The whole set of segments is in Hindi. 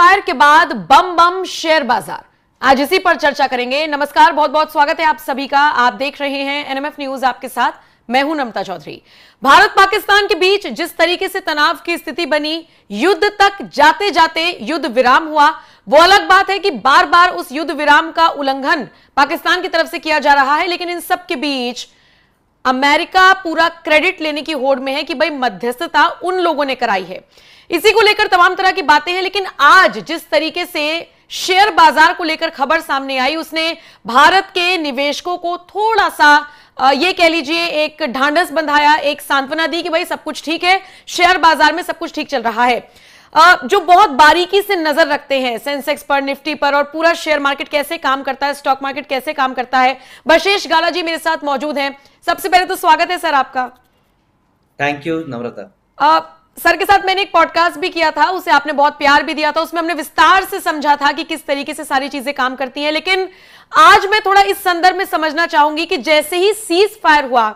फायर के बाद बम बम शेयर बाजार, आज इसी पर चर्चा करेंगे। नमस्कार, बहुत बहुत स्वागत है आप सभी का। आप देख रहे हैं एनएमएफ न्यूज, आपके साथ मैं हूं नमता चौधरी। भारत पाकिस्तान के बीच जिस तरीके से तनाव की स्थिति बनी, युद्ध तक जाते जाते युद्ध विराम हुआ, वो अलग बात है कि बार बार उस युद्ध विराम का उल्लंघन पाकिस्तान की तरफ से किया जा रहा है। लेकिन इन सब के बीच अमेरिका पूरा क्रेडिट लेने की होड़ में है कि भाई मध्यस्थता उन लोगों ने कराई है। इसी को लेकर तमाम तरह की बातें हैं। लेकिन आज जिस तरीके से शेयर बाजार को लेकर खबर सामने आई, उसने भारत के निवेशकों को थोड़ा सा ये कह लीजिए एक ढांढस बंधाया, एक सांत्वना दी कि भाई सब कुछ ठीक है, शेयर बाजार में सब कुछ ठीक चल रहा है। जो बहुत बारीकी से नजर रखते हैं सेंसेक्स पर, निफ्टी पर और पूरा शेयर मार्केट कैसे काम करता है, स्टॉक मार्केट कैसे काम करता है, बशेष गाला जी मेरे साथ मौजूद हैं। सबसे पहले तो स्वागत है सर आपका। Thank you Namrata. सर के साथ मैंने एक पॉडकास्ट भी किया था, उसे आपने बहुत प्यार भी दिया था, उसमें हमने विस्तार से समझा था कि किस तरीके से सारी चीजें काम करती हैं। लेकिन आज मैं थोड़ा इस संदर्भ में समझना चाहूंगी कि जैसे ही सीज फायर हुआ,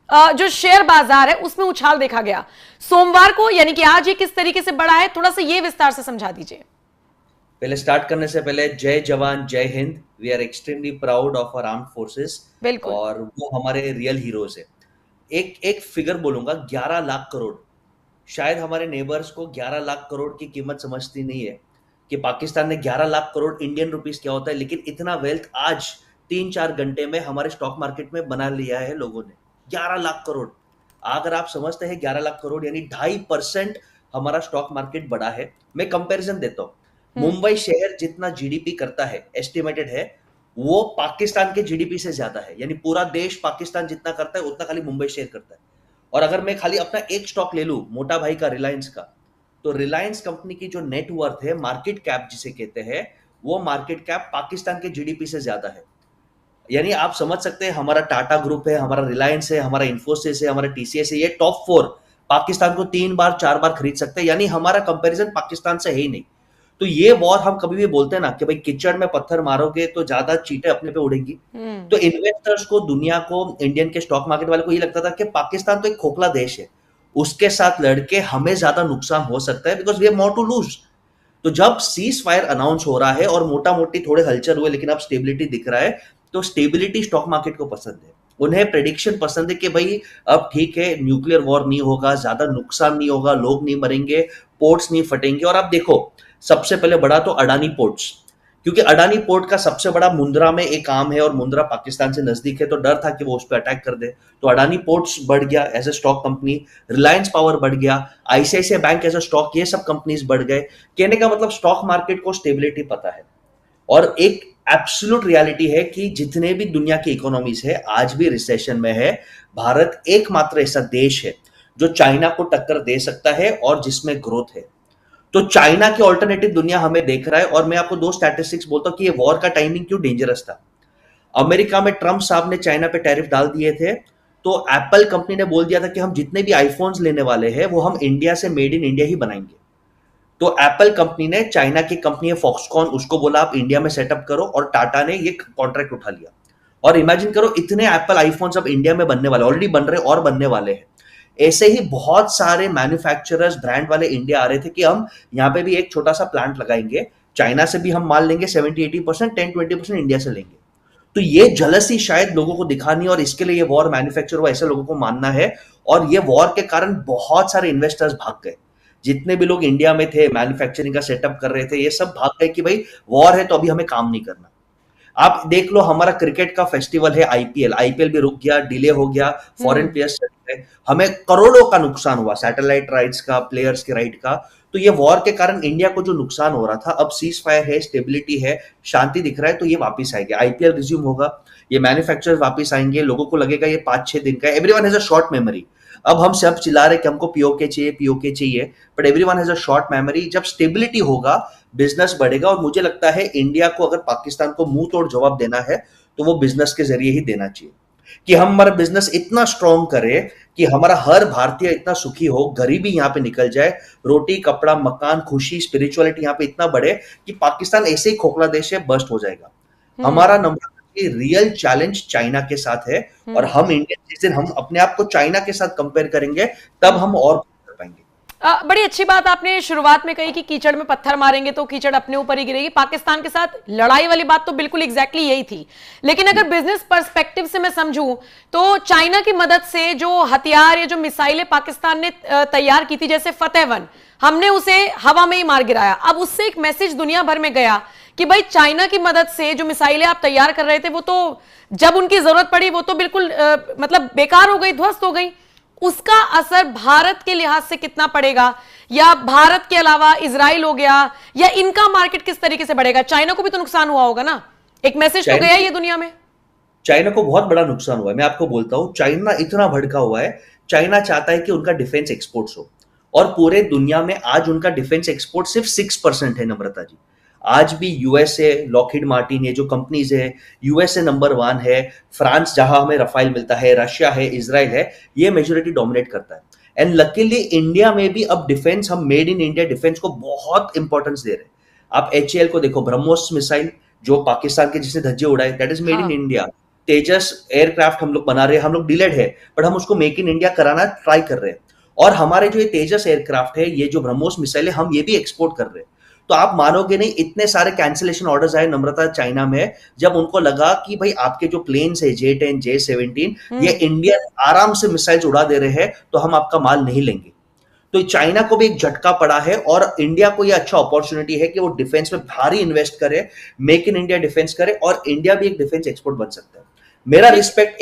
जो शेयर बाजार है उसमें उछाल देखा गया सोमवार को, यानी कि आज ये किस तरीके से बढ़ा है, थोड़ा सा ये विस्तार से समझा दीजिए। पहले स्टार्ट करने से पहले जय जवान जय Hind. We are extremely proud of our armed forces, बिल्कुल, और वो हमारे रियल हीरोज है। एक फिगर बोलूंगा, 11 लाख करोड़। शायद हमारे नेबर्स को 11 लाख करोड़ की कीमत समझती नहीं है कि पाकिस्तान में 11 लाख करोड़ इंडियन रुपीस क्या होता है। लेकिन इतना वेल्थ आज 3-4 घंटे में हमारे स्टॉक मार्केट में बना लिया है लोगों ने। 11 लाख करोड़, अगर आप समझते हैं 11 लाख करोड़ यानी 2.5% हमारा स्टॉक मार्केट बढ़ा है। मैं कंपैरिजन देता हूँ, मुंबई शहर जितना जीडीपी करता है, एस्टिमेटेड है, वो पाकिस्तान के जीडीपी से ज्यादा है। यानी पूरा देश पाकिस्तान जितना करता है उतना खाली मुंबई शहर करता है। और अगर मैं खाली अपना एक स्टॉक ले लूं, मोटा भाई का, रिलायंस का, तो रिलायंस कंपनी की जो नेटवर्थ है, मार्केट कैप जिसे कहते हैं, वो मार्केट कैप पाकिस्तान के जीडीपी से ज्यादा है। यानी आप समझ सकते हैं, हमारा टाटा ग्रुप है, हमारा रिलायंस है, हमारा इन्फोसिस है, हमारा टीसीएस है, ये टॉप 4 पाकिस्तान को 3 बार 4 बार खरीद सकते हैं। यानी हमारा कंपैरिजन पाकिस्तान से है ही नहीं। तो ये वॉर हम कभी भी बोलते हैं ना कि भाई कीचड़ में पत्थर मारोगे तो ज्यादा चींटे अपने पे उड़ेंगी। तो इन्वेस्टर्स को, दुनिया को, इंडियन के स्टॉक मार्केट वाले को ये लगता था कि पाकिस्तान तो एक खोखला देश है, उसके साथ लड़के हमें ज्यादा नुकसान हो सकता है, because we have more to lose. तो जब सीज फायर अनाउंस हो रहा है और मोटा मोटी थोड़े हलचल हुए लेकिन अब स्टेबिलिटी दिख रहा है, तो स्टेबिलिटी स्टॉक मार्केट को पसंद है। उन्हें प्रेडिक्शन पसंद है कि भाई अब ठीक है, न्यूक्लियर वॉर नहीं होगा, ज्यादा नुकसान नहीं होगा, लोग नहीं मरेंगे, पोर्ट्स नहीं फटेंगे। और आप देखो, सबसे पहले बढ़ा तो अडानी पोर्ट्स, क्योंकि अडानी पोर्ट का सबसे बड़ा मुंद्रा में एक काम है और मुंद्रा पाकिस्तान से नजदीक है, तो डर था कि वो उस पर अटैक कर दे। तो अडानी पोर्ट्स बढ़ गया as a stock company, Reliance power बढ़ गया, ICICI bank as a stock, ये सब कंपनीज बढ़ गए। कहने का मतलब स्टॉक मार्केट को स्टेबिलिटी पता है। और एक एब्सोल्यूट रियलिटी है कि जितने भी दुनिया की इकोनॉमीज है आज भी रिसेशन में है, भारत एकमात्र ऐसा देश है जो चाइना को टक्कर दे सकता है और जिसमें ग्रोथ है। तो चाइना के ऑल्टरनेटिव दुनिया हमें देख रहा है। और मैं आपको 2 स्टैटिस्टिक्स बोलता हूं कि ये वॉर का टाइमिंग क्यों डेंजरस था। अमेरिका में ट्रंप साहब ने चाइना पे टैरिफ डाल दिए थे, तो एप्पल कंपनी ने बोल दिया था कि हम जितने भी आईफोन्स लेने वाले हैं वो हम इंडिया से, मेड इन इंडिया ही बनाएंगे। तो एप्पल कंपनी ने, चाइना की कंपनी है फॉक्सकॉन, उसको बोला आप इंडिया में सेटअप करो, और टाटा ने ये कॉन्ट्रैक्ट उठा लिया। और इमेजिन करो, इतने एप्पल आईफोन्स अब इंडिया में बनने वाले, ऑलरेडी बन रहे और बनने वाले हैं। ऐसे ही बहुत सारे मैन्युफैक्चरर्स, ब्रांड वाले इंडिया आ रहे थे कि हम यहाँ पे भी एक छोटा सा प्लांट लगाएंगे, चाइना से भी हम माल लेंगे 70-80%, 10-20% इंडिया से लेंगे। तो ये जलसी शायद लोगों को दिखानी, और इसके लिए ये वॉर मैन्युफैक्चर हुआ, ऐसे लोगों को मानना है। और ये वॉर के कारण बहुत सारे इन्वेस्टर्स भाग गए। जितने भी लोग इंडिया में थे, मैन्युफैक्चरिंग का सेटअप कर रहे थे, ये सब भाग गए कि भाई वॉर है तो अभी हमें काम नहीं करना। आप देख लो, हमारा क्रिकेट का फेस्टिवल है आईपीएल भी रुक गया, डिले हो गया, फॉरेन प्लेयर्स चले गए, हमें करोड़ों का नुकसान हुआ, सैटेलाइट राइट्स का, प्लेयर्स के राइट का। तो ये वॉर के कारण इंडिया को जो नुकसान हो रहा था, अब सीज फायर है, स्टेबिलिटी है, शांति दिख रहा है, तो ये वापस आएगा, आईपीएल रिज्यूम होगा, ये मैन्युफैक्चरर्स वापस आएंगे, लोगों को लगेगा ये 5-6 दिन का है। Everyone has a short memory. अब हम सब चिल्ला रहे कि हमको पीओके चाहिए, but everyone has a short memory. जब स्टेबिलिटी होगा, बिजनेस बढ़ेगा। और मुझे लगता है इंडिया को अगर पाकिस्तान को मुंह तोड़ जवाब देना है तो वो बिजनेस के जरिए ही देना चाहिए, कि हम हमारा बिजनेस इतना स्ट्रॉन्ग करें कि हमारा हर भारतीय इतना सुखी हो, गरीबी यहाँ पे निकल जाए, रोटी, कपड़ा, मकान, खुशी, स्पिरिचुअलिटी यहाँ पे इतना बढ़े कि पाकिस्तान ऐसे ही खोखला देश है, बस्ट हो जाएगा। हमारा नंबर रियल चैलेंज चाइना के साथ है, और हम इंडियन, जिस दिन हम अपने आप को चाइना के साथ कंपेयर करेंगे तब हम और कर पाएंगे। बड़ी अच्छी बात आपने शुरुआत में कही कि कीचड़ में पत्थर मारेंगे तो कीचड़ अपने ऊपर ही गिरेगी। पाकिस्तान के साथ लड़ाई वाली बात तो बिल्कुल एग्जैक्टली यही थी। लेकिन अगर बिजनेस पर्सपेक्टिव से मैं समझूं तो चाइना की मदद से जो हथियार या जो मिसाइलें पाकिस्तान ने तैयार की थी, जैसे फतेह-1, हमने उसे हवा में ही मार गिराया। अब उससे एक मैसेज दुनिया भर में गया कि भाई चाइना की मदद से जो मिसाइलें आप तैयार कर रहे थे वो तो जब उनकी जरूरत पड़ी वो तो बिल्कुल मतलब बेकार हो गई, ध्वस्त हो गई। उसका असर भारत के लिहाज से कितना पड़ेगा, या भारत के अलावा इजराइल हो गया, या इनका मार्केट किस तरीके से बढ़ेगा? चाइना को भी तो नुकसान हुआ होगा ना, एक मैसेज तो गया ये दुनिया में। चाइना को बहुत बड़ा नुकसान हुआ है। मैं आपको बोलता हूं, चाइना इतना भड़का हुआ है। चाइना चाहता है कि उनका डिफेंस एक्सपोर्ट्स हो, और पूरे दुनिया में आज उनका डिफेंस एक्सपोर्ट सिर्फ 6% है नम्रता जी। आज भी यूएसए, लॉकहीड मार्टिन, ये जो कंपनीज है, यूएसए नंबर 1 है, फ्रांस जहां हमें रफाइल मिलता है, रशिया है, इजराइल है, ये मेजोरिटी डोमिनेट करता है। एंड लकीली इंडिया में भी अब डिफेंस, हम मेड इन इंडिया डिफेंस को बहुत इंपॉर्टेंस दे रहे हैं। आप HAL को देखो, ब्रह्मोस मिसाइल जो पाकिस्तान के जिसने धज्जे उड़ाए, that is made in India. Tejas aircraft हम लोग बना रहे हैं, हम लोग डिलेड है बट हम उसको मेक इन इंडिया कराना ट्राई कर रहे हैं। और हमारे जो ये तेजस एयरक्राफ्ट है, ये जो ब्रह्मोस मिसाइल है, हम ये भी एक्सपोर्ट कर रहे हैं। तो आप मानोगे नहीं, इतने सारे कैंसिलेशन ऑर्डर्स आए नम्रता चाइना में, जब उनको लगा कि भाई आपके जो प्लेन्स है J-10, J-17, ये इंडियन आराम से मिसाइल्स उड़ा दे रहे हैं, तो हम आपका माल नहीं लेंगे। तो चाइना को भी एक झटका पड़ा है, और इंडिया को ये अच्छा अपॉर्चुनिटी है कि वो डिफेंस में भारी इन्वेस्ट करे, मेक इन इंडिया डिफेंस करे, और इंडिया भी एक डिफेंस एक्सपोर्ट बन सकता है। मेरा रिस्पेक्ट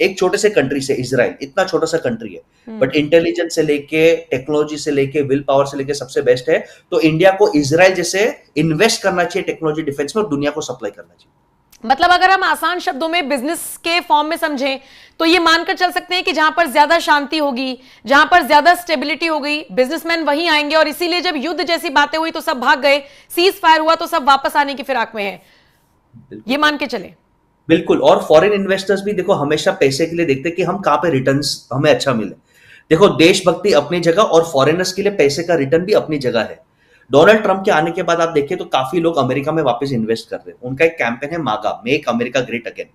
एक छोटे से कंट्री से, इजराइल इतना छोटा सा कंट्री है बट इंटेलिजेंस से लेके, टेक्नोलॉजी से लेके, विल पावर से लेके सबसे बेस्ट है। तो इंडिया को इजराइल जैसे इन्वेस्ट करना चाहिए टेक्नोलॉजी डिफेंस में, और दुनिया को सप्लाई करना चाहिए। मतलब अगर हम आसान शब्दों में बिजनेस के फॉर्म में समझें तो ये मानकर चल सकते हैं कि जहां पर ज्यादा शांति होगी, जहां पर ज्यादा स्टेबिलिटी होगी, बिजनेसमैन वहीं आएंगे। और इसीलिए जब युद्ध जैसी बातें हुई तो सब भाग गए, सीज फायर हुआ तो सब वापस आने की फिराक में है, ये मान के चले। बिल्कुल। और फॉरेन इन्वेस्टर्स भी देखो हमेशा पैसे के लिए देखते हैं कि हम कहां पे रिटर्न्स हमें अच्छा मिले। देखो, देशभक्ति अपनी जगह और फॉरेनर्स के लिए पैसे का रिटर्न भी अपनी जगह है। डोनाल्ड ट्रंप के आने के बाद आप देखें तो काफी लोग अमेरिका में वापस इन्वेस्ट कर रहे हैं। उनका एक कैंपेन है मागा, मेक अमेरिका ग्रेट अगेन।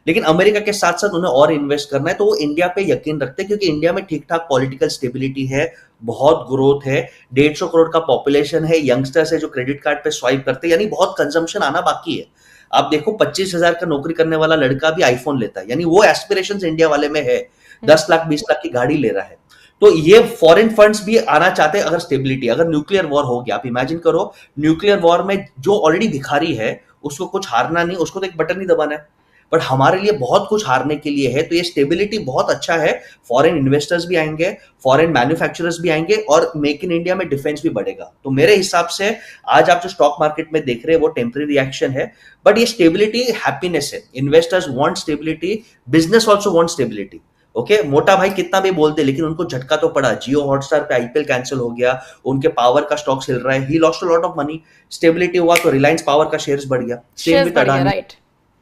लेकिन अमेरिका के साथ साथ उन्हें और इन्वेस्ट करना है, तो वो इंडिया पे यकीन रखते हैं, क्योंकि इंडिया में ठीक ठाक पॉलिटिकल स्टेबिलिटी है, बहुत ग्रोथ है, 150 करोड़ का पॉपुलेशन है, यंगस्टर्स है जो क्रेडिट कार्ड पे स्वाइप करते हैं, यानी बहुत कंजम्पशन आना बाकी है। आप देखो 25,000 का नौकरी करने वाला लड़का भी आईफोन लेता है, यानी वो एस्पिरेशंस इंडिया वाले में है। 10 लाख 20 लाख की गाड़ी ले रहा है। तो ये फॉरेन फंड्स भी आना चाहते हैं अगर स्टेबिलिटी, अगर न्यूक्लियर वॉर हो गया। आप इमेजिन करो, न्यूक्लियर वॉर में जो ऑलरेडी भिखारी है उसको कुछ हारना नहीं, उसको तो एक बटन ही दबाना है, बट हमारे लिए बहुत कुछ हारने के लिए है। तो ये स्टेबिलिटी बहुत अच्छा है। फॉरेन इन्वेस्टर्स भी आएंगे, फॉरेन मैन्युफैक्चरर्स भी आएंगे, और मेक इन इंडिया में डिफेंस भी बढ़ेगा। तो मेरे हिसाब से आज आप जो स्टॉक मार्केट में देख रहे हैं वो टेम्पररी रिएक्शन है, बट ये स्टेबिलिटी हैप्पीनेस है। Investors want stability, business also want stability. Okay, मोटा भाई कितना भी बोलते, लेकिन उनको झटका तो पड़ा। जियो हॉटस्टार पे IPL कैंसिल हो गया, उनके पावर का स्टॉक हिल रहा है, he lost a lot of money. Stability हुआ तो रिलायंस पावर का शेयर्स बढ़ गया, सेम विद अडानी। राइट।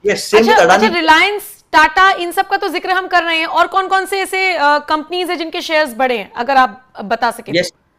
अच्छा, रिलायंस, टाटा, इन सब का तो जिक्र हम कर रहे हैं, और कौन कौन से ऐसे कंपनीज है जिनके शेयर्स बढ़े हैं, अगर आप बता सकें?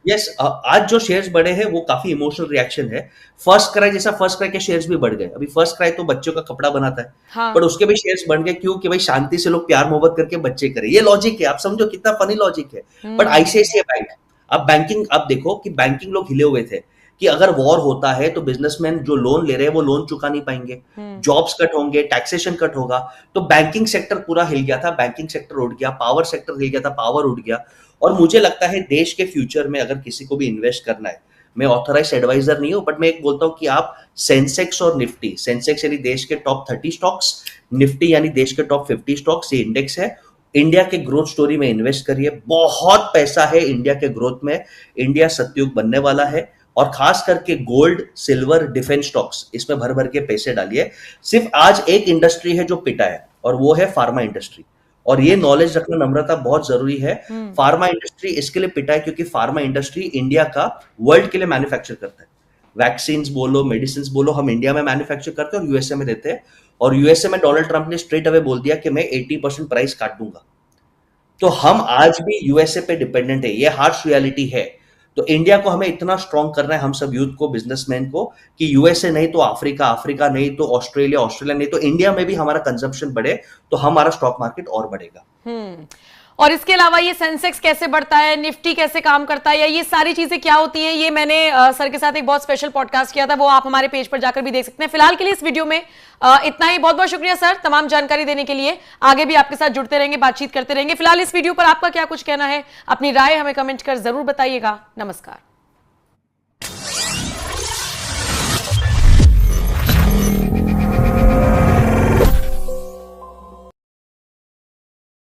यस, आज जो शेयर्स बढ़े हैं वो काफी इमोशनल रिएक्शन है। फर्स्ट क्राई जैसा, फर्स्ट क्राई के शेयर्स भी बढ़ गए। अभी फर्स्ट क्राई तो बच्चों का कपड़ा बनाता है, हाँ। पर उसके भी शेयर्स बढ़ गए। क्यों? कि भाई शांति से लोग प्यार मोहब्बत करके बच्चे करें, ये लॉजिक है। आप समझो कितना फनी लॉजिक है। बट ICICI बैंक, अब बैंकिंग, आप देखो कि बैंकिंग लोग हिले हुए थे कि अगर वॉर होता है तो बिजनेसमैन जो लोन ले रहे हैं वो लोन चुका नहीं पाएंगे, जॉब्स कट होंगे, टैक्सेशन कट होगा। तो बैंकिंग सेक्टर पूरा हिल गया था, बैंकिंग सेक्टर उठ गया, पावर सेक्टर हिल गया था, पावर उठ गया। और मुझे लगता है देश के फ्यूचर में अगर किसी को भी इन्वेस्ट करना है, मैं ऑथराइज्ड एडवाइजर नहीं हूं, बट मैं एक बोलता हूं कि आप सेंसेक्स और निफ्टी, सेंसेक्स यानी देश के टॉप 30 स्टॉक्स, निफ्टी यानी देश के टॉप 50 स्टॉक्स, ये इंडेक्स है, इंडिया के ग्रोथ स्टोरी में इन्वेस्ट करिए। बहुत पैसा है इंडिया के ग्रोथ में, इंडिया सतयुग बनने वाला है। और खास करके गोल्ड, सिल्वर, डिफेंस स्टॉक्स, इसमें भर भर के पैसे डालिए। सिर्फ आज एक इंडस्ट्री है जो पिटा है, और वो है फार्मा इंडस्ट्री। और ये नॉलेज रखना नम्रता बहुत जरूरी है। फार्मा इंडस्ट्री इसके लिए पिटा है क्योंकि फार्मा इंडस्ट्री इंडिया का वर्ल्ड के लिए मैन्युफैक्चर करता है। वैक्सीन्स बोलो, मेडिसिन बोलो, हम इंडिया में मैन्युफैक्चर करते हैं और यूएसए में देते हैं। और यूएसए में डोनाल्ड ट्रंप ने स्ट्रेट अवे बोल दिया कि मैं 80% प्राइस काट दूंगा। तो हम आज भी यूएसए पे डिपेंडेंट है, ये हार्श रियलिटी है। तो इंडिया को हमें इतना स्ट्रॉन्ग करना है, हम सब यूथ को, बिजनेसमैन को, कि यूएसए नहीं तो अफ्रीका, अफ्रीका नहीं तो ऑस्ट्रेलिया, ऑस्ट्रेलिया नहीं तो इंडिया में भी हमारा कंजम्पशन बढ़े, तो हमारा स्टॉक मार्केट और बढ़ेगा। और इसके अलावा ये सेंसेक्स कैसे बढ़ता है, निफ्टी कैसे काम करता है, या ये सारी चीजें क्या होती हैं, ये मैंने सर के साथ एक बहुत स्पेशल पॉडकास्ट किया था, वो आप हमारे पेज पर जाकर भी देख सकते हैं। फिलहाल के लिए इस वीडियो में इतना ही। बहुत बहुत शुक्रिया सर तमाम जानकारी देने के लिए। आगे भी आपके साथ जुड़ते रहेंगे, बातचीत करते रहेंगे। फिलहाल इस वीडियो पर आपका क्या कुछ कहना है, अपनी राय हमें कमेंट कर जरूर बताइएगा। नमस्कार।